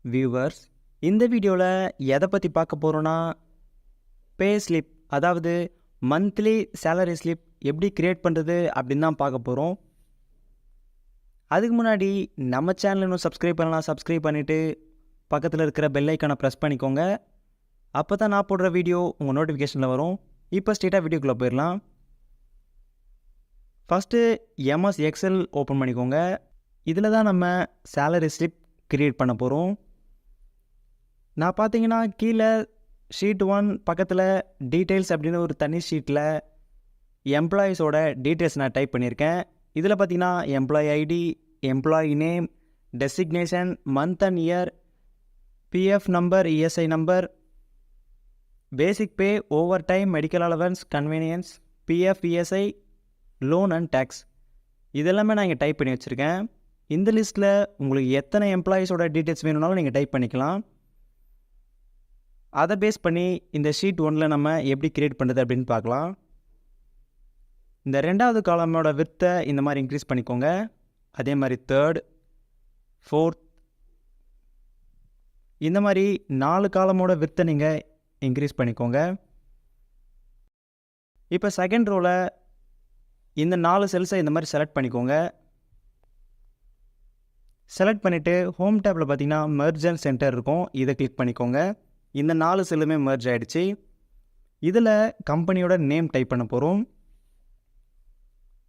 Viewers, இந்த வீடியோவில் எதை பற்றி பார்க்க போகிறோன்னா, பே ஸ்லிப், அதாவது மந்த்லி சேலரி ஸ்லிப் எப்படி கிரியேட் பண்ணுறது அப்படின்னு தான் பார்க்க போகிறோம். அதுக்கு முன்னாடி நம்ம சேனல் இன்னும் சப்ஸ்கிரைப் பண்ணலாம், சப்ஸ்கிரைப் பண்ணிவிட்டு பக்கத்தில் இருக்கிற பெல் ஐக்கானை ப்ரெஸ் பண்ணிக்கோங்க. அப்போ தான் நான் போடுற வீடியோ உங்கள் நோட்டிஃபிகேஷனில் வரும். இப்போ ஸ்ட்ரெயிட்டாக வீடியோக்குள்ளே போயிடலாம். ஃபஸ்ட்டு MS எக்ஸல் ஓப்பன் பண்ணிக்கோங்க. இதில் தான் நம்ம சேலரி ஸ்லிப் கிரியேட் பண்ண போகிறோம். நான் பார்த்தீங்கன்னா கீழே ஷீட் 1 பக்கத்தில் டீட்டெயில்ஸ் அப்படின்னு ஒரு தனி ஷீட்டில் எம்ப்ளாயீஸோட டீட்டெயில்ஸ் நான் டைப் பண்ணியிருக்கேன். இதில் பார்த்தீங்கன்னா employee ID, employee name, designation, month and year, PF number, ESI number, basic pay, over time, medical allowance, convenience, PF, ESI, loan and tax, இதெல்லாமே நான் இங்கே டைப் பண்ணி வச்சுருக்கேன். இந்த லிஸ்ட்டில் உங்களுக்கு எத்தனை எம்ப்ளாயீஸோட டீட்டெயில்ஸ் வேணும்னாலும் நீங்கள் டைப் பண்ணிக்கலாம். அதை பேஸ் பண்ணி இந்த ஷீட் 1 நம்ம எப்படி கிரியேட் பண்ணுறது அப்படின்னு பார்க்கலாம். இந்த 2வது காலமோட விர்த்தை இந்த மாதிரி இன்க்ரீஸ் பண்ணிக்கோங்க. அதே மாதிரி 3rd, 4th, இந்த மாதிரி 4 காலமோட விர்த்தை நீங்கள் இன்க்ரீஸ் பண்ணிக்கோங்க. இப்போ செகண்ட் ரோவில் இந்த 4 செல்ஸை இந்த மாதிரி செலக்ட் பண்ணிக்கோங்க. செலக்ட் பண்ணிவிட்டு ஹோம் டேப்பில் பார்த்தீங்கன்னா மெர்ஜ் அண்ட் சென்டர் இருக்கும், இதை கிளிக் பண்ணிக்கோங்க. இந்த 4 செல்லுமே மெர்ஜ் ஆகிடுச்சு. இதில் கம்பெனியோட நேம் டைப் பண்ண போகிறோம்.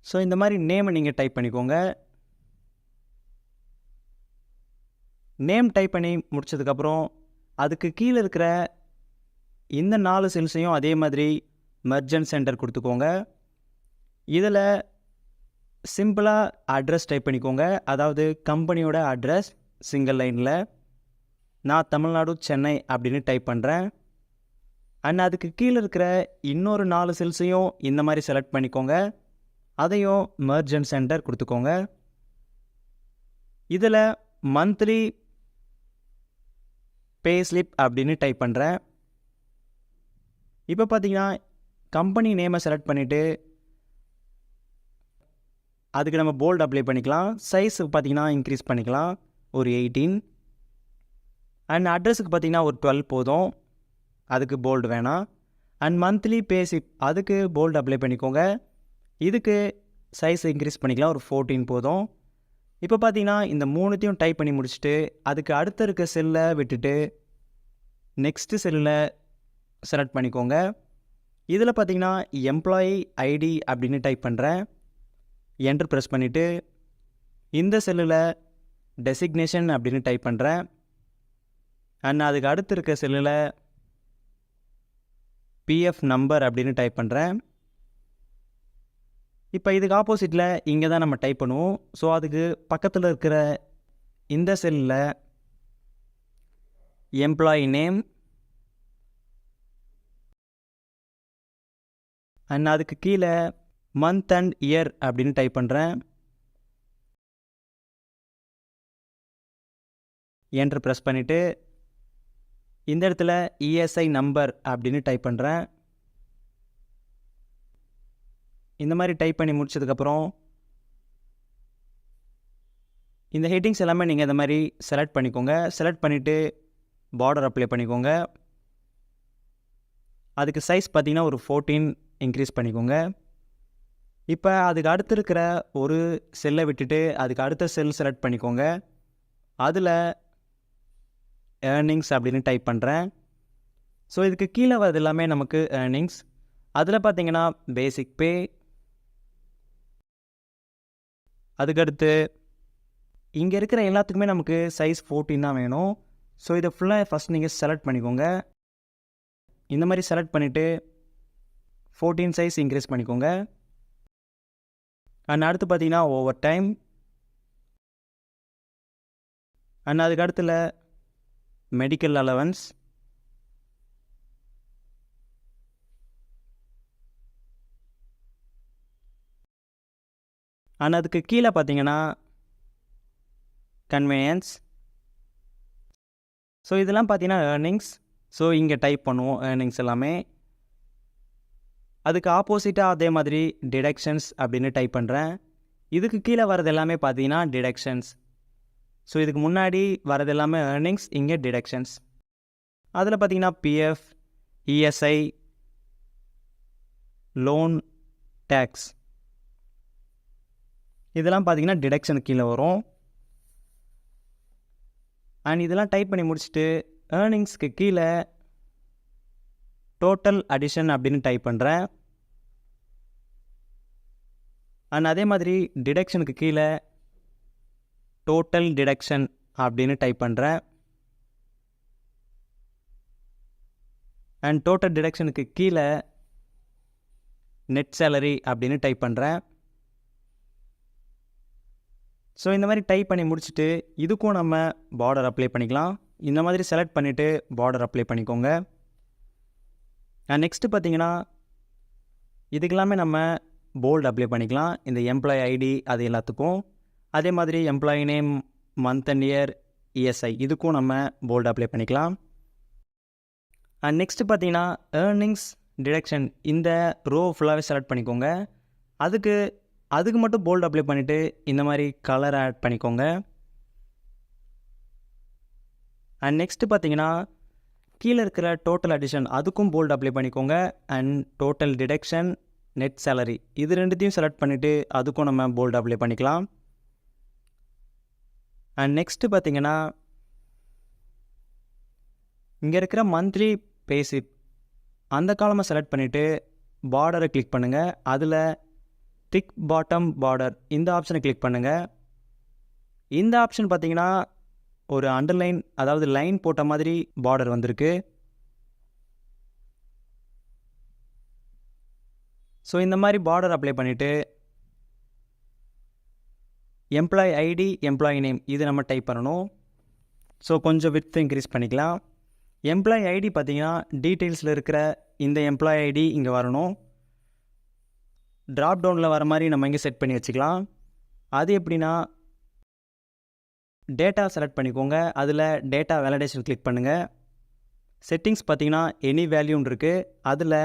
ஸோ இந்த மாதிரி நேமை நீங்கள் டைப் பண்ணிக்கோங்க. நேம் டைப் பண்ணி முடிச்சதுக்கப்புறம் அதுக்கு கீழே இருக்கிற இந்த 4 செல்ஸையும் அதே மாதிரி மெர்ஜ் அண்ட் சென்டர் கொடுத்துக்கோங்க. இதில் சிம்பிளாக அட்ரஸ் டைப் பண்ணிக்கோங்க. அதாவது கம்பெனியோட அட்ரஸ் சிங்கிள் லைனில் நான் தமிழ்நாடு, சென்னை அப்படின்னு டைப் பண்ணுறேன். அண்ட் அதுக்கு கீழே இருக்கிற இன்னொரு 4 செல்ஸையும் இந்த மாதிரி செலக்ட் பண்ணிக்கோங்க. அதையும் மெர்ஜ் அண்ட் சென்டர் கொடுத்துக்கோங்க. இதில் மந்த்லி பே ஸ்லிப் அப்படின்னு டைப் பண்ணுறேன். இப்போ பார்த்தீங்கன்னா கம்பெனி நேமை செலக்ட் பண்ணிவிட்டு அதுக்கு நம்ம போல்டு அப்ளை பண்ணிக்கலாம். சைஸ் பார்த்திங்கன்னா இன்க்ரீஸ் பண்ணிக்கலாம், ஒரு 18. அண்ட் அட்ரஸுக்கு பார்த்திங்கன்னா ஒரு 12 போதும், அதுக்கு போல்டு வேணாம். அண்ட் மந்த்லி பே ஸ்லிப் அதுக்கு போல்டு அப்ளை பண்ணிக்கோங்க. இதுக்கு சைஸ் இன்க்ரீஸ் பண்ணிக்கலாம், ஒரு 14 போதும். இப்போ பார்த்தீங்கன்னா இந்த 3த்தையும் டைப் பண்ணி முடிச்சுட்டு அதுக்கு அடுத்த இருக்க செல்லை விட்டுட்டு நெக்ஸ்ட்டு செல்லில் செலக்ட் பண்ணிக்கோங்க. இதில் பார்த்தீங்கன்னா எம்ப்ளாயி ஐடி அப்படின்னு டைப் பண்ணுறேன். என்டர் ப்ரெஸ் பண்ணிவிட்டு இந்த செல்லில் டெசிக்னேஷன் அப்படின்னு டைப் பண்ணுறேன். அண்ட் அதுக்கு அடுத்து இருக்க செல்லில் PF நம்பர் அப்படின்னு டைப் பண்ணுறேன். இப்போ இதுக்கு ஆப்போசிட்டில் இங்கே தான் நம்ம டைப் பண்ணுவோம். ஸோ அதுக்கு பக்கத்தில் இருக்கிற இந்த செல்லில் எம்ப்ளாயி நேம் அண்ட் அதுக்கு கீழே மந்த் அண்ட் இயர் அப்படின்னு டைப் பண்ணுறேன். என்டர் ப்ரெஸ் பண்ணிவிட்டு இந்த இடத்துல ESI நம்பர் அப்படின்னு டைப் பண்ணுறேன். இந்த மாதிரி டைப் பண்ணி முடிச்சதுக்கப்புறம் இந்த ஹெட்டிங்ஸ் எல்லாமே நீங்கள் இந்த மாதிரி செலக்ட் பண்ணிக்கோங்க. செலக்ட் பண்ணிவிட்டு பார்டர் அப்ளை பண்ணிக்கோங்க. அதுக்கு சைஸ் பார்த்திங்கன்னா ஒரு 14 இன்க்ரீஸ் பண்ணிக்கோங்க. இப்போ அதுக்கு அடுத்து இருக்கிற ஒரு செல்லை விட்டுட்டு அதுக்கு அடுத்த செல் செலக்ட் பண்ணிக்கோங்க. அதில் ஏர்னிங்ஸ் அப்படின்னு டைப் பண்ணுறேன். ஸோ இதுக்கு கீழே வரது எல்லாமே நமக்கு ஏர்னிங்ஸ். அதில் பார்த்தீங்கன்னா பேசிக் பே, அதுக்கடுத்து இங்கே இருக்கிற எல்லாத்துக்குமே நமக்கு சைஸ் 14 தான் வேணும். ஸோ இதை ஃபுல்லாக ஃபஸ்ட் நீங்கள் செலக்ட் பண்ணிக்கோங்க. இந்த மாதிரி செலக்ட் பண்ணிவிட்டு 14 சைஸ் இன்க்ரீஸ் பண்ணிக்கோங்க. அண்ட் அடுத்து பார்த்தீங்கன்னா ஓவர் டைம், அண்ட் அதுக்கு அடுத்துல மெடிக்கல் அலவன்ஸ், அண்ட் அதுக்கு கீழே பார்த்தீங்கன்னா கன்வீனியன்ஸ். ஸோ இதெல்லாம் பார்த்தீங்கன்னா ஏர்னிங்ஸ். ஸோ இங்கே டைப் பண்ணுவோம் ஏர்னிங்ஸ் எல்லாமே. அதுக்கு ஆப்போசிட்டாக அதே மாதிரி டிடக்ஷன்ஸ் அப்படின்னு டைப் பண்ணுறேன். இதுக்கு கீழே வரது எல்லாமே பார்த்தீங்கன்னா டிடக்ஷன்ஸ். ஸோ இதுக்கு முன்னாடி வரது எல்லாமே ஏர்னிங்ஸ், இங்கே டிடக்ஷன்ஸ். அதில் பார்த்தீங்கன்னா பிஎஃப், இஎஸ்ஐ, லோன், டேக்ஸ் இதெல்லாம் பார்த்தீங்கன்னா டிடக்ஷனுக்கு கீழே வரும். அண்ட் இதெல்லாம் டைப் பண்ணி முடிச்சுட்டு ஏர்னிங்ஸ்க்கு கீழே டோட்டல் அடிஷன் அப்படின்னு டைப் பண்ணுறேன். அண்ட் அதே மாதிரி டிடக்ஷனுக்கு கீழே டோட்டல் டிடக்ஷன் அப்படின்னு டைப் பண்ணுறேன். அண்ட் டோட்டல் டிடக்ஷனுக்கு கீழே நெட் சேலரி அப்படின்னு டைப் பண்ணுறேன். ஸோ இந்த மாதிரி டைப் பண்ணி முடிச்சுட்டு இதுக்கும் நம்ம பார்டர் அப்ளை பண்ணிக்கலாம். இந்த மாதிரி செலக்ட் பண்ணிவிட்டு பார்டர் அப்ளை பண்ணிக்கோங்க. நெக்ஸ்ட்டு பார்த்தீங்கன்னா இதுக்கெல்லாமே நம்ம போல்டு அப்ளை பண்ணிக்கலாம். இந்த எம்ப்ளாயி ஐடி அது எல்லாத்துக்கும். அதே மாதிரி employee name, month and year, ESI இதுக்கும் நம்ம போல்டு அப்ளை பண்ணிக்கலாம். அண்ட் நெக்ஸ்ட்டு பார்த்தீங்கன்னா ஏர்னிங்ஸ், டிடக்ஷன் இந்த ரோ ஃபுல்லாகவே செலக்ட் பண்ணிக்கோங்க. அதுக்கு மட்டும் போல்டு அப்ளை பண்ணிவிட்டு இந்த மாதிரி கலர் ஆட் பண்ணிக்கோங்க. அண்ட் நெக்ஸ்ட்டு பார்த்தீங்கன்னா கீழே இருக்கிற டோட்டல் அடிஷன் அதுக்கும் போல்டு அப்ளை பண்ணிக்கோங்க. And total deduction, net salary இது ரெண்டுத்தையும் செலக்ட் பண்ணிவிட்டு அதுக்கும் நம்ம போல்டு அப்ளை பண்ணிக்கலாம். அண்ட் நெக்ஸ்ட்டு பார்த்தீங்கன்னா இங்கே இருக்கிற மந்த்லி பேசிப் அந்த காலமை செலக்ட் பண்ணிவிட்டு பார்டரை கிளிக் பண்ணுங்கள். அதில் திக் பாட்டம் பார்டர் இந்த ஆப்ஷனை கிளிக் பண்ணுங்கள். இந்த ஆப்ஷன் பார்த்தீங்கன்னா ஒரு அண்டர்லைன் அதாவது லைன் போட்ட மாதிரி பார்டர் வந்திருக்கு. ஸோ இந்த மாதிரி பார்டர் அப்ளை பண்ணிவிட்டு எம்ப்ளாயி ஐடி, எம்ப்ளாயி நேம் இது நம்ம டைப் பண்ணணும். ஸோ கொஞ்சம் விட்த் இன்க்ரீஸ் பண்ணிக்கலாம். எம்ப்ளாயி ஐடி பார்த்தீங்கன்னா டீட்டெயில்ஸில் இருக்கிற இந்த எம்ப்ளாயி ஐடி இங்கே வரணும். ட்ராப் டவுனில் வர மாதிரி நம்ம இங்கே செட் பண்ணி வச்சுக்கலாம். அது எப்படின்னா டேட்டா செலக்ட் பண்ணிக்கோங்க. அதில் டேட்டா வேலிடேஷன் கிளிக் பண்ணுங்கள். செட்டிங்ஸ் பார்த்தீங்கன்னா எனி வேல்யூன்னு இருக்குது. அதில்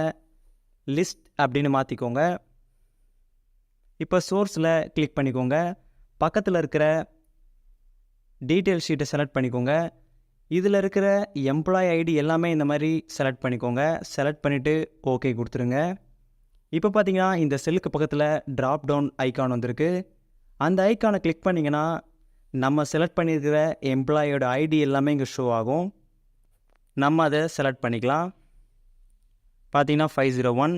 லிஸ்ட் அப்படின்னு மாற்றிக்கோங்க. இப்போ சோர்ஸில் கிளிக் பண்ணிக்கோங்க. பக்கத்தில் இருக்கிற டீட்டெயில் ஷீட்டை செலக்ட் பண்ணிக்கோங்க. இதில் இருக்கிற எம்ப்ளாயி ஐடி எல்லாமே இந்த மாதிரி செலக்ட் பண்ணிக்கோங்க. செலக்ட் பண்ணிவிட்டு ஓகே கொடுத்துருங்க. இப்போ பார்த்தீங்கன்னா இந்த செல்லுக்கு பக்கத்தில் ட்ராப் டவுன் ஐக்கான் வந்திருக்கு. அந்த ஐக்கானை கிளிக் பண்ணிங்கன்னா நம்ம செலக்ட் பண்ணியிருக்கிற எம்ப்ளாயோட ஐடி எல்லாமே இங்கே ஷோ ஆகும். நம்ம அதை செலக்ட் பண்ணிக்கலாம். பார்த்தீங்கன்னா 501,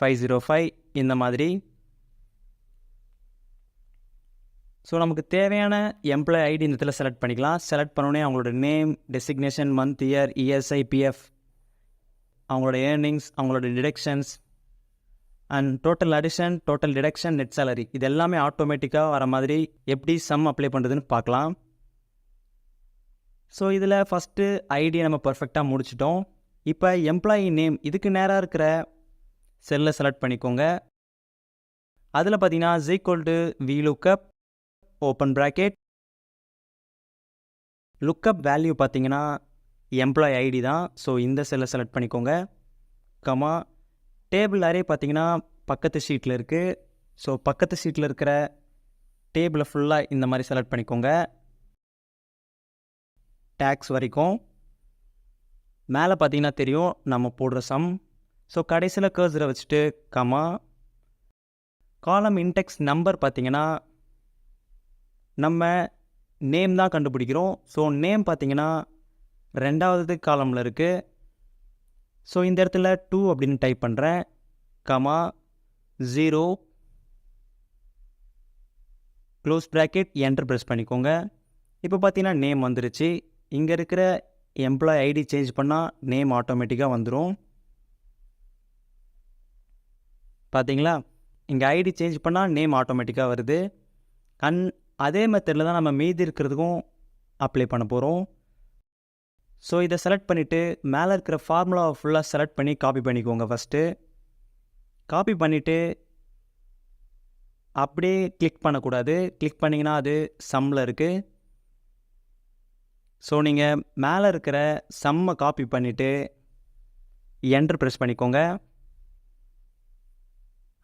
505 இந்த மாதிரி. ஸோ நமக்கு தேவையான எம்ப்ளாயி ஐடி இந்த இடத்துல செலக்ட் பண்ணிக்கலாம். செலக்ட் பண்ணோடனே அவங்களோட name, designation, month, year, ESI, PF, அவங்களோட ஏர்னிங்ஸ், அவங்களோட deductions and total addition, total deduction, net salary இது எல்லாமே ஆட்டோமேட்டிக்காக வர மாதிரி எப்படி சம் அப்ளை பண்ணுறதுன்னு பார்க்கலாம். ஸோ இதில் ஃபஸ்ட்டு ஐடியை நம்ம பர்ஃபெக்டாக முடிச்சிட்டோம். இப்போ எம்ப்ளாயி நேம் இதுக்கு நேராக இருக்கிற செல்லை செலக்ட் பண்ணிக்கோங்க. அதில் பார்த்தீங்கன்னா VLOOKUP open bracket lookup value பார்த்தீங்கன்னா எம்ப்ளாயி ஐடி தான். ஸோ இந்த செல்லை செலக்ட் பண்ணிக்கோங்க. கமா டேபிள் அரே பார்த்தீங்கன்னா பக்கத்து ஷீட்டில் இருக்குது. ஸோ பக்கத்து ஷீட்டில் இருக்கிற டேபிளை ஃபுல்லாக இந்த மாதிரி செலக்ட் பண்ணிக்கோங்க. டேக்ஸ் வரைக்கும் மேலே பார்த்தீங்கன்னா தெரியும் நம்ம போடுற சம். ஸோ கடைசியில் கர்சரை வச்சுட்டு கமா காலம் இன்டெக்ஸ் நம்பர் பார்த்தீங்கன்னா நம்ம நேம் தான் கண்டுபிடிக்கிறோம். ஸோ நேம் பார்த்தீங்கன்னா ரெண்டாவது காலமில் இருக்குது. ஸோ இந்த இடத்துல 2 அப்படின்னு டைப் பண்ணுறேன். Comma 0 close bracket enter press பண்ணிக்கோங்க. இப்போ பார்த்தீங்கன்னா நேம் வந்துருச்சு. இங்கே இருக்கிற எம்ப்ளாயி ஐடி சேஞ்ச் பண்ணால் நேம் ஆட்டோமேட்டிக்காக வந்துடும். பார்த்தீங்களா, இங்கே ஐடி சேஞ்ச் பண்ணால் நேம் ஆட்டோமேட்டிக்காக வருது. அதே மெத்தடில் தான் நம்ம மீதி இருக்கிறதுக்கும் அப்ளை பண்ண போகிறோம். ஸோ இதை செலக்ட் பண்ணிவிட்டு மேலே இருக்கிற ஃபார்முலாவை ஃபுல்லாக செலக்ட் பண்ணி காப்பி பண்ணிக்கோங்க. ஃபஸ்ட்டு காப்பி பண்ணிவிட்டு அப்படியே கிளிக் பண்ணக்கூடாது. கிளிக் பண்ணிங்கன்னா அது சம்மில் இருக்குது. ஸோ நீங்கள் மேலே இருக்கிற சம்மை காப்பி பண்ணிவிட்டு என்டர் ப்ரெஸ் பண்ணிக்கோங்க.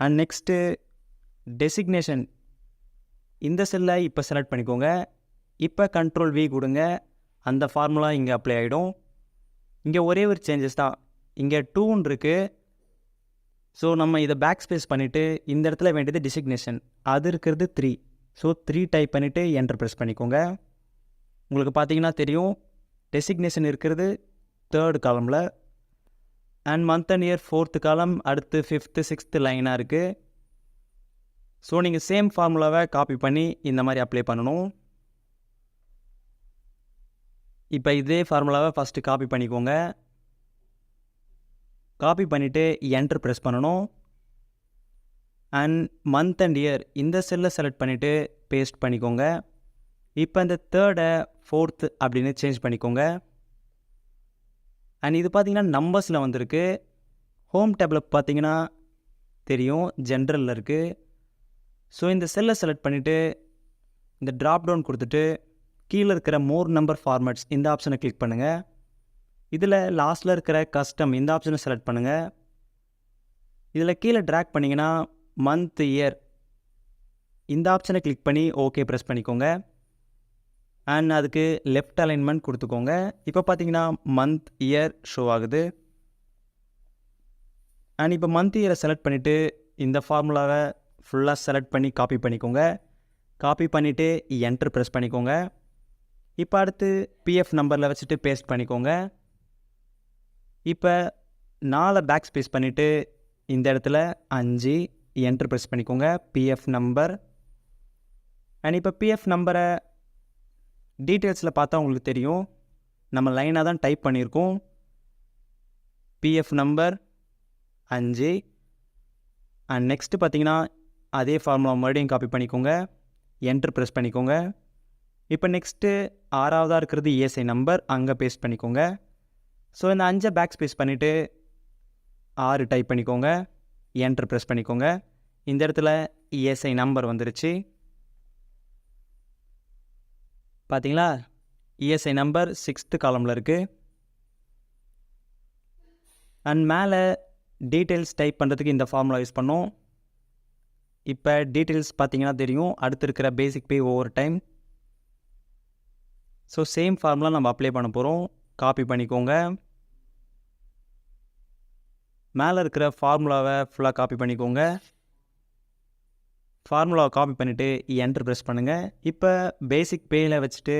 அண்ட் நெக்ஸ்ட்டு டெசிக்னேஷன் இந்த செல்லை இப்போ செலக்ட் பண்ணிக்கோங்க. இப்போ கண்ட்ரோல் வி கொடுங்க, அந்த ஃபார்முலா இங்கே அப்ளை ஆகிடும். இங்கே ஒரே ஒரு சேஞ்சஸ் தான், இங்கே 2ன்னு இருக்குது. ஸோ நம்ம இதை பேக் ஸ்பேஸ் பண்ணிவிட்டு இந்த இடத்துல வேண்டியது டிசிக்னேஷன், அது இருக்கிறது 3. ஸோ 3 டைப் பண்ணிவிட்டு என்டர் ப்ரெஸ் பண்ணிக்கோங்க. உங்களுக்கு பார்த்தீங்கன்னா தெரியும், டெசிக்னேஷன் இருக்கிறது 3rd காலமில் and month and year 4th column, அடுத்து 5th 6th லைனாக இருக்குது. ஸோ நீங்கள் சேம் ஃபார்முலாவை காப்பி பண்ணி இந்த மாதிரி அப்ளை பண்ணணும். இப்போ இதே ஃபார்முலாவை ஃபஸ்ட்டு காப்பி பண்ணிக்கோங்க. காப்பி பண்ணிவிட்டு என்டர் ப்ரெஸ் பண்ணணும். அண்ட் மந்த் அண்ட் இயர் இந்த செல்லை செலக்ட் பண்ணிவிட்டு பேஸ்ட் பண்ணிக்கோங்க. இப்போ இந்த 3rd 4th அப்படின்னு சேஞ்ச் பண்ணிக்கோங்க. அண்ட் இது பார்த்தீங்கன்னா நம்பர்ஸில் வந்திருக்கு. ஹோம் டேபில் பார்த்தீங்கன்னா தெரியும், ஜென்ரலில் இருக்குது. ஸோ இந்த செல்லை செலக்ட் பண்ணிவிட்டு இந்த ட்ராப் டவுன் கொடுத்துட்டு கீழே இருக்கிற மோர் நம்பர் ஃபார்மேட்ஸ் இந்த ஆப்ஷனை கிளிக் பண்ணுங்கள். இதில் லாஸ்ட்டில் இருக்கிற கஸ்டம் இந்த ஆப்ஷனை செலக்ட் பண்ணுங்கள். இதில் கீழே ட்ராக் பண்ணிங்கன்னா மந்த் இயர் இந்த ஆப்ஷனை கிளிக் பண்ணி ஓகே ப்ரெஸ் பண்ணிக்கோங்க. அண்ட் அதுக்கு லெஃப்ட் அலைன்மெண்ட் கொடுத்துக்கோங்க. இப்போ பார்த்தீங்கன்னா மந்த் இயர் ஷோ ஆகுது. அண்ட் இப்போ மந்த் இயரை செலக்ட் பண்ணிவிட்டு இந்த ஃபார்முலாவை ஃபுல்லாக செலக்ட் பண்ணி காப்பி பண்ணிக்கோங்க. காப்பி பண்ணிவிட்டு என்டர் ப்ரெஸ் பண்ணிக்கோங்க. இப்போ அடுத்து பிஎஃப் நம்பரில் வச்சுட்டு பேஸ்ட் பண்ணிக்கோங்க. இப்போ 4 பேக் ஸ்பேஸ் பண்ணிவிட்டு இந்த இடத்துல 5 என்டர் ப்ரெஸ் பண்ணிக்கோங்க, பிஎஃப் நம்பர். அண்ட் இப்போ பிஎஃப் நம்பரை டீட்டெயில்ஸில் பார்த்தா உங்களுக்கு தெரியும், நம்ம லைனாக தான் டைப் பண்ணியிருக்கோம். பிஎஃப் நம்பர் 5 அண்ட் நெக்ஸ்ட்டு பார்த்தீங்கன்னா அதே ஃபார்முலா மறுபடியும் காப்பி பண்ணிக்கோங்க, என்டர் ப்ரெஸ் பண்ணிக்கோங்க. இப்போ நெக்ஸ்ட்டு 6ஆவதாக இருக்கிறது இஎஸ்ஐ நம்பர், அங்கே பேஸ்ட் பண்ணிக்கோங்க. ஸோ இந்த 5 பேக் ஸ்பேஸ் பண்ணிவிட்டு 6 டைப் பண்ணிக்கோங்க, என்டர் ப்ரெஸ் பண்ணிக்கோங்க. இந்த இடத்துல இஎஸ்ஐ நம்பர் வந்துருச்சு. பார்த்தீங்களா, இஎஸ்ஐ நம்பர் 6th காலமில் இருக்குது. அண்ட் மேலே டீட்டெயில்ஸ் டைப் பண்ணுறதுக்கு இந்த ஃபார்முலா யூஸ் பண்ணோம். இப்போ டீட்டெயில்ஸ் பார்த்தீங்கன்னா தெரியும், அடுத்து இருக்கிற basic pay over time. So same formula நம்ம அப்ளை பண்ண போகிறோம். காப்பி பண்ணிக்கோங்க. மேலே இருக்கிற ஃபார்முலாவை ஃபுல்லாக காப்பி பண்ணிக்கோங்க. ஃபார்முலாவை காப்பி பண்ணிவிட்டு என்டர் ப்ரெஸ் பண்ணுங்கள். இப்போ பேசிக் பேயில் வச்சுட்டு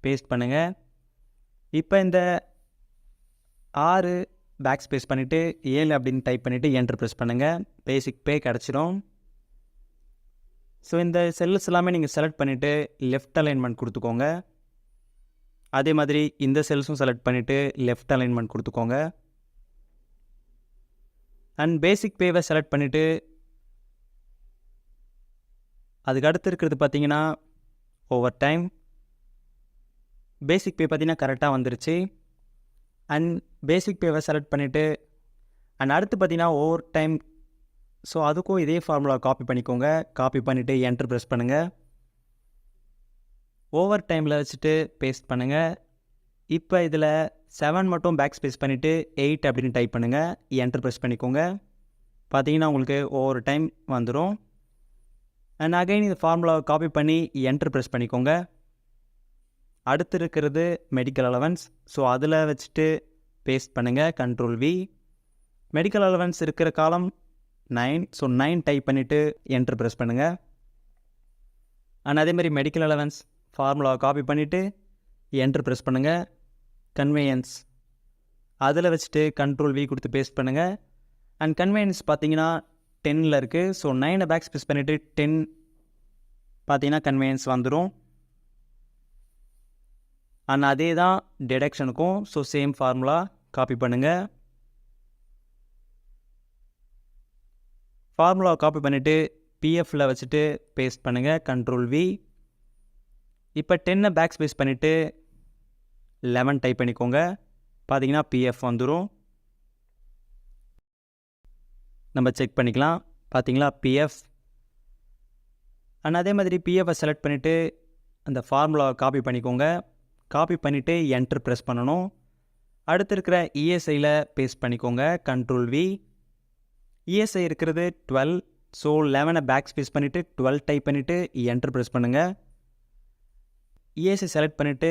பேஸ்ட் பண்ணுங்கள். இப்போ இந்த 6 பேக் ஸ்பேஸ் பண்ணிவிட்டு 7 அப்படின்னு டைப் பண்ணிவிட்டு என்டர் ப்ரெஸ் பண்ணுங்கள். பேசிக் பே கிடச்சிடும். ஸோ இந்த செல்ஸ் எல்லாமே நீங்கள் செலக்ட் பண்ணிவிட்டு லெஃப்ட் அலைன்மெண்ட் கொடுத்துக்கோங்க. அதே மாதிரி இந்த செல்ஸும் செலக்ட் பண்ணிவிட்டு லெஃப்ட் அலைன்மெண்ட் கொடுத்துக்கோங்க. அண்ட் பேசிக் பேவை செலக்ட் பண்ணிவிட்டு அதுக்கு அடுத்து இருக்கிறது பார்த்தீங்கன்னா ஓவர் டைம். பேசிக் பே பார்த்தீங்கன்னா கரெக்டாக வந்துருச்சு. அண்ட் பேசிக் பேவை செலக்ட் பண்ணிவிட்டு அண்ட் அடுத்து பார்த்தீங்கன்னா ஓவர் டைம். ஸோ அதுக்கும் இதே ஃபார்முலா காப்பி பண்ணிக்கோங்க. காப்பி பண்ணிவிட்டு என்டர் ப்ரெஸ் பண்ணுங்கள். ஓவர் டைமில் வச்சுட்டு பேஸ்ட் பண்ணுங்கள். இப்போ இதில் 7 மட்டும் பேக் ஸ்பேஸ் பண்ணிவிட்டு 8 அப்படின்னு டைப் பண்ணுங்கள், என்டர் ப்ரெஸ் பண்ணிக்கோங்க. பார்த்தீங்கன்னா உங்களுக்கு ஓவர் டைம் வந்துடும். அண்ட் அகைன் இந்த ஃபார்முலாவை காப்பி பண்ணி என்டர் ப்ரெஸ் பண்ணிக்கோங்க. அடுத்து இருக்கிறது மெடிக்கல் அலவன்ஸ். ஸோ அதில் வச்சுட்டு பேஸ்ட் பண்ணுங்கள், கண்ட்ரோல் வி. மெடிக்கல் அலவன்ஸ் இருக்கிற காலம் 9. ஸோ 9 டைப் பண்ணிவிட்டு என்டர் ப்ரெஸ் பண்ணுங்கள். அண்ட் அதேமாதிரி மெடிக்கல் அலவன்ஸ் ஃபார்முலாவை காப்பி பண்ணிவிட்டு என்டர் ப்ரெஸ் பண்ணுங்கள். கன்வேயன்ஸ் அதில் வச்சுட்டு கண்ட்ரோல் வி கொடுத்து பேஸ்ட் பண்ணுங்கள். அண்ட் கன்வேயன்ஸ் பார்த்தீங்கன்னா 10ல் இருக்குது. ஸோ 9 பேக் ஸ்பேஸ் பண்ணிவிட்டு 10 பார்த்தீங்கன்னா கன்வேயன்ஸ் வந்துடும். அண்ட் அதே தான் டிடக்ஷனுக்கும். ஸோ சேம் ஃபார்முலா காப்பி பண்ணுங்கள். ஃபார்முலாவை காப்பி பண்ணிவிட்டு பிஎஃப்பில் வச்சுட்டு பேஸ்ட் பண்ணுங்கள், கண்ட்ரோல் வி. இப்போ 10 பேக் ஸ்பேஸ் பண்ணிவிட்டு 11 டைப் பண்ணிக்கோங்க. பார்த்தீங்கன்னா பிஎஃப் வந்துடும். நம்ம செக் பண்ணிக்கலாம். பார்த்தீங்களா பிஎஃப். அண்ட் அதே மாதிரி பிஎஃப்பை செலக்ட் பண்ணிவிட்டு அந்த ஃபார்முலாவை காப்பி பண்ணிக்கோங்க. காப்பி பண்ணிவிட்டு என்டர் ப்ரெஸ் பண்ணணும். அடுத்து இருக்கிற இஎஸ்ஐயில் பேஸ்ட் பண்ணிக்கோங்க, கண்ட்ரோல் வி. இஎஸ்ஐ இருக்கிறது 12. ஸோ 11 பேக் ஸ்பேஸ் பண்ணிவிட்டு 12 டைப் பண்ணிவிட்டு என்டர் ப்ரெஸ் பண்ணுங்கள். இஎஸ்ஐ செலக்ட் பண்ணிவிட்டு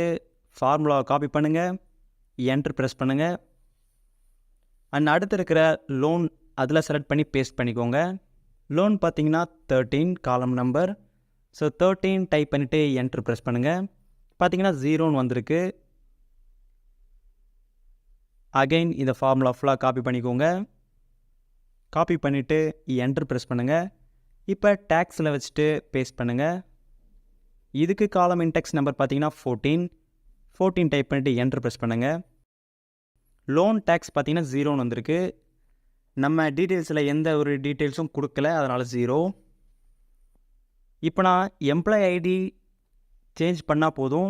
ஃபார்முலாவை காப்பி பண்ணுங்கள், என்ட்ரு ப்ரெஸ் பண்ணுங்கள். அண்ட் அடுத்து இருக்கிற லோன் அதில் செலக்ட் பண்ணி பேஸ்ட் பண்ணிக்கோங்க. லோன் பார்த்தீங்கன்னா 13 காலம் நம்பர். ஸோ 13 டைப் பண்ணிவிட்டு என்ட்ரு ப்ரெஸ் பண்ணுங்கள். பார்த்தீங்கன்னா 0ன்னு வந்திருக்கு. அகைன் இந்த ஃபார்முலா ஃபுல்லாக காப்பி பண்ணிக்கோங்க. காப்பி பண்ணிவிட்டு என்ட்ரு ப்ரெஸ் பண்ணுங்கள். இப்போ டேக்ஸில் வச்சுட்டு பேஸ்ட் பண்ணுங்கள். இதுக்கு காலம் இன்டெக்ஸ் நம்பர் பார்த்தீங்கன்னா 14 டைப் பண்ணிவிட்டு என்ட்ரு ப்ரெஸ் பண்ணுங்கள். லோன் டேக்ஸ் பார்த்தீங்கன்னா 0ன்னு வந்திருக்கு. நம்ம டீட்டெயில்ஸில் எந்த ஒரு டீட்டெயில்ஸும் கொடுக்கல, அதனால் 0. இப்போ நான் எம்ப்ளாயி ஐடி சேஞ்ச் பண்ணால் போதும்.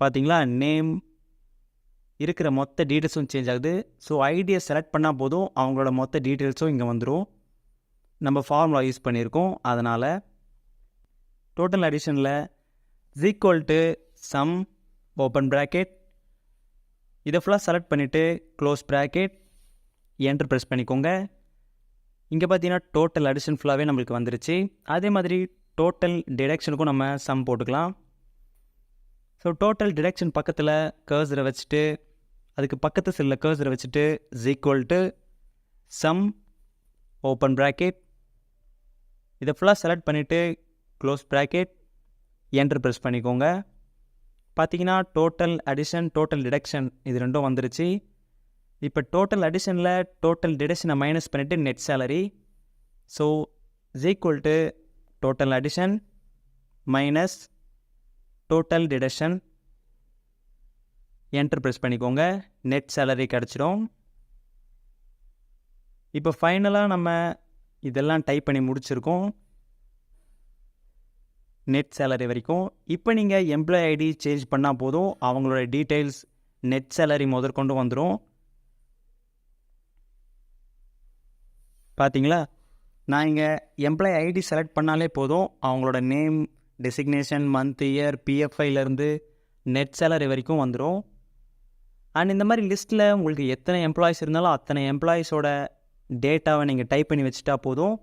பார்த்தீங்களா, நேம் இருக்கிற மொத்த டீட்டெயில்ஸும் சேஞ்ச் ஆகுது. ஸோ ஐடியை செலக்ட் பண்ணால் போதும், அவங்களோட மொத்த டீட்டெயில்ஸும் இங்கே வந்துடும். நம்ம ஃபார்முலா யூஸ் பண்ணியிருக்கோம். அதனால் டோட்டல் அடிஷனில் ஈக்குவல் சம் ஓப்பன் ப்ராக்கெட் இதை ஃபுல்லாக செலக்ட் பண்ணிவிட்டு க்ளோஸ் ப்ராக்கெட் என்ட்ரு ப்ரெஸ் பண்ணிக்கோங்க. இங்கே பார்த்தீங்கன்னா டோட்டல் அடிஷன் ஃபுல்லாகவே நம்மளுக்கு வந்துருச்சு. அதே மாதிரி டோட்டல் டிடக்ஷனுக்கும் நம்ம சம் போட்டுக்கலாம். ஸோ டோட்டல் டிடக்ஷன் பக்கத்தில் கர்சரை வச்சுட்டு அதுக்கு பக்கத்து செல்லில் கர்சரை வச்சுட்டு ஈக்குவல் சம் ஓப்பன் ப்ராக்கெட் இதை ஃபுல்லாக செலக்ட் பண்ணிவிட்டு க்ளோஸ் ப்ராக்கெட் என்ட்ரு ப்ரெஸ் பண்ணிக்கோங்க. பார்த்தீங்கன்னா டோட்டல் அடிஷன் டோட்டல் டிடக்ஷன் இது ரெண்டும் வந்துருச்சு. இப்போ டோட்டல் அடிஷனில் டோட்டல் டிடக்ஷனை மைனஸ் பண்ணிவிட்டு net salary. So equal total addition minus total deduction enter press பண்ணிக்கோங்க. நெட் சேலரி கிடச்சிடும். இப்போ ஃபைனலாக நம்ம இதெல்லாம் டைப் பண்ணி முடிச்சிருக்கோம், நெட் சேலரி வரைக்கும். இப்போ நீங்கள் எம்ப்ளாயி ஐடி சேஞ்ச் பண்ணால் போதும், அவங்களோட டீட்டெயில்ஸ் நெட் சேலரி முதற்கொண்டு வந்துடும். பார்த்தீங்களா, நான் இங்கே எம்ப்ளாயி ஐடி செலக்ட் பண்ணாலே போதும், அவங்களோட நேம், டெசிக்னேஷன், மந்த், இயர், பிஎஃப்ஐலேருந்து நெட் சேலரி வரைக்கும் வந்துடும். அண்ட் இந்த மாதிரி லிஸ்ட்டில் உங்களுக்கு எத்தனை எம்ப்ளாயிஸ் இருந்தாலும் அத்தனை எம்ப்ளாயிஸோட டேட்டாவை நீங்கள் டைப் பண்ணி வச்சுட்டா போதும்.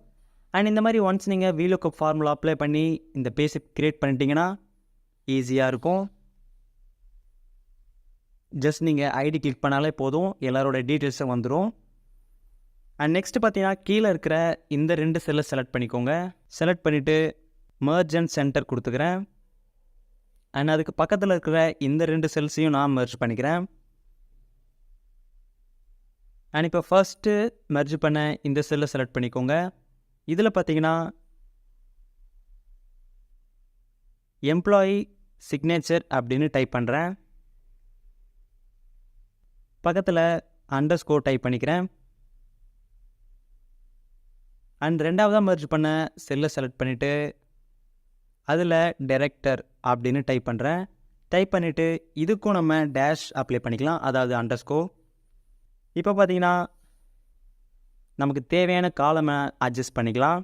அண்ட் இந்த மாதிரி ஒன்ஸ் நீங்கள் VLOOKUP ஃபார்முலா அப்ளை பண்ணி இந்த பேஸை க்ரியேட் பண்ணிட்டீங்கன்னா ஈஸியாக இருக்கும். ஜஸ்ட் நீங்கள் ஐடி கிளிக் பண்ணாலே போதும், எல்லாரோட டீட்டெயில்ஸும் வந்துடும். அண்ட் நெக்ஸ்ட்டு பார்த்தீங்கன்னா கீழே இருக்கிற இந்த 2 செல்லை செலக்ட் பண்ணிக்கோங்க. செலக்ட் பண்ணிவிட்டு மெர்ஜ் அண்ட் சென்டர் கொடுத்துக்கிறேன். அண்ட் அதுக்கு பக்கத்தில் இருக்கிற இந்த 2 செல்ஸையும் நான் மெர்ஜ் பண்ணிக்கிறேன். அண்ட் இப்போ ஃபர்ஸ்ட்டு மெர்ஜ் பண்ண இந்த செல்லை செலக்ட் பண்ணிக்கோங்க. இதில் பார்த்தீங்கன்னா எம்ப்ளாயி சிக்னேச்சர் அப்படின்னு டைப் பண்ணுறேன். பக்கத்தில் அண்டர்ஸ்கோர் டைப் பண்ணிக்கிறேன். அண்ட் ரெண்டாவதாக மெர்ஜ் பண்ண செல்லை செலக்ட் பண்ணிவிட்டு அதில் டைரக்டர் அப்படின்னு டைப் பண்ணுறேன். டைப் பண்ணிவிட்டு இதுக்கும் நம்ம டேஷ் அப்ளை பண்ணிக்கலாம், அதாவது அண்டர்ஸ்கோர். இப்போ பார்த்தீங்கன்னா நமக்கு தேவையான காலமை அட்ஜஸ்ட் பண்ணிக்கலாம்.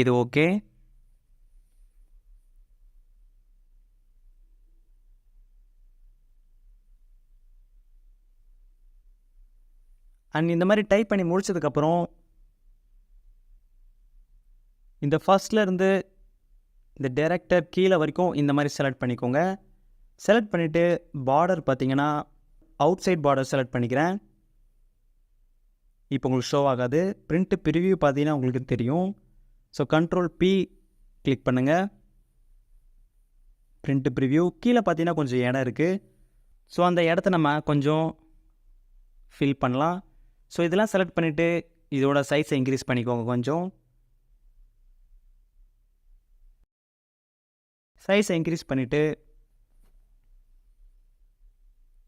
இது ஓகே. அண்ட் இந்த மாதிரி டைப் பண்ணி முடிச்சதுக்கப்புறம் இந்த ஃபர்ஸ்ட்லேருந்து இந்த டைரக்டர் கீழே வரைக்கும் இந்த மாதிரி செலக்ட் பண்ணிக்கோங்க. செலக்ட் பண்ணிவிட்டு பார்டர் பார்த்தீங்கன்னா அவுட் சைட் பார்டர் செலக்ட் பண்ணிக்கிறேன். இப்போ உங்களுக்கு ஷோ ஆகாது. பிரிண்ட் ப்ரிவ்யூ பார்த்தீங்கன்னா உங்களுக்கு தெரியும். ஸோ Ctrl+P கிளிக் பண்ணுங்கள். பிரிண்ட் ப்ரிவ்யூ கீழே பார்த்தீங்கன்னா கொஞ்சம் இடம் இருக்குது. ஸோ அந்த இடத்த நம்ம கொஞ்சம் ஃபில் பண்ணலாம். ஸோ இதெல்லாம் செலக்ட் பண்ணிவிட்டு இதோட சைஸை இன்க்ரீஸ் பண்ணிக்கோங்க. கொஞ்சம் சைஸை இன்க்ரீஸ் பண்ணிவிட்டு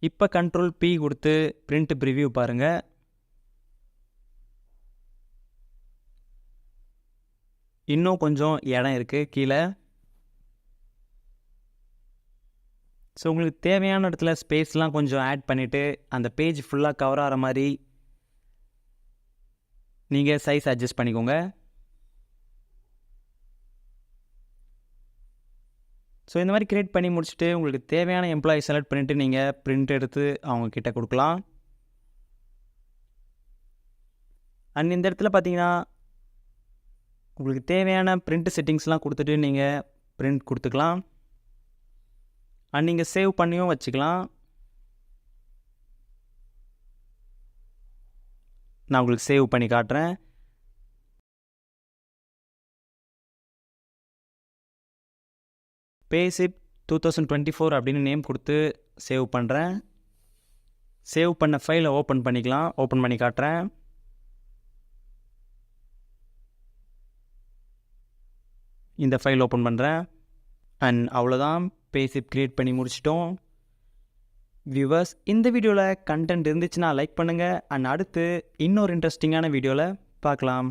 இப்போ Ctrl+P கொடுத்து பிரிண்ட் ப்ரிவ்யூ பாருங்கள். இன்னும் கொஞ்சம் இடம் இருக்குது கீழே. ஸோ உங்களுக்கு தேவையான இடத்துல ஸ்பேஸ்லாம் கொஞ்சம் ஆட் பண்ணிவிட்டு அந்த பேஜ் ஃபுல்லாக கவர் ஆகிற மாதிரி நீங்கள் சைஸ் அட்ஜஸ்ட் பண்ணிக்கோங்க. ஸோ இந்த மாதிரி க்ரியேட் பண்ணி முடிச்சுட்டு உங்களுக்கு தேவையான எம்ப்ளாயி செலக்ட் பண்ணிவிட்டு நீங்கள் பிரிண்ட் எடுத்து அவங்கக்கிட்ட கொடுக்கலாம். அண்ட் இந்த இடத்துல பார்த்தீங்கன்னா உங்களுக்கு தேவையான பிரிண்ட் செட்டிங்ஸ்லாம் கொடுத்துட்டு நீங்கள் பிரிண்ட் கொடுத்துக்கலாம். அண்ட் நீங்கள் சேவ் பண்ணியும் வச்சுக்கலாம். நான் உங்களுக்கு சேவ் பண்ணி காட்டுறேன். பேசிப் 2024 அப்படின்னு நேம் கொடுத்து சேவ் பண்ணுறேன். சேவ் பண்ண ஃபைலை ஓப்பன் பண்ணிக்கலாம். ஓப்பன் பண்ணி காட்டுறேன். இந்த ஃபைல் ஓப்பன் பண்ணுறேன். அண்ட் அவ்வளோதான், பேசிப் க்ரியேட் பண்ணி முடிச்சிட்டோம். வியூவர்ஸ், இந்த வீடியோவில் கண்டென்ட் இருந்துச்சுன்னா லைக் பண்ணுங்கள். அண்ட் அடுத்து இன்னொரு இன்ட்ரெஸ்டிங்கான வீடியோவில் பார்க்கலாம்.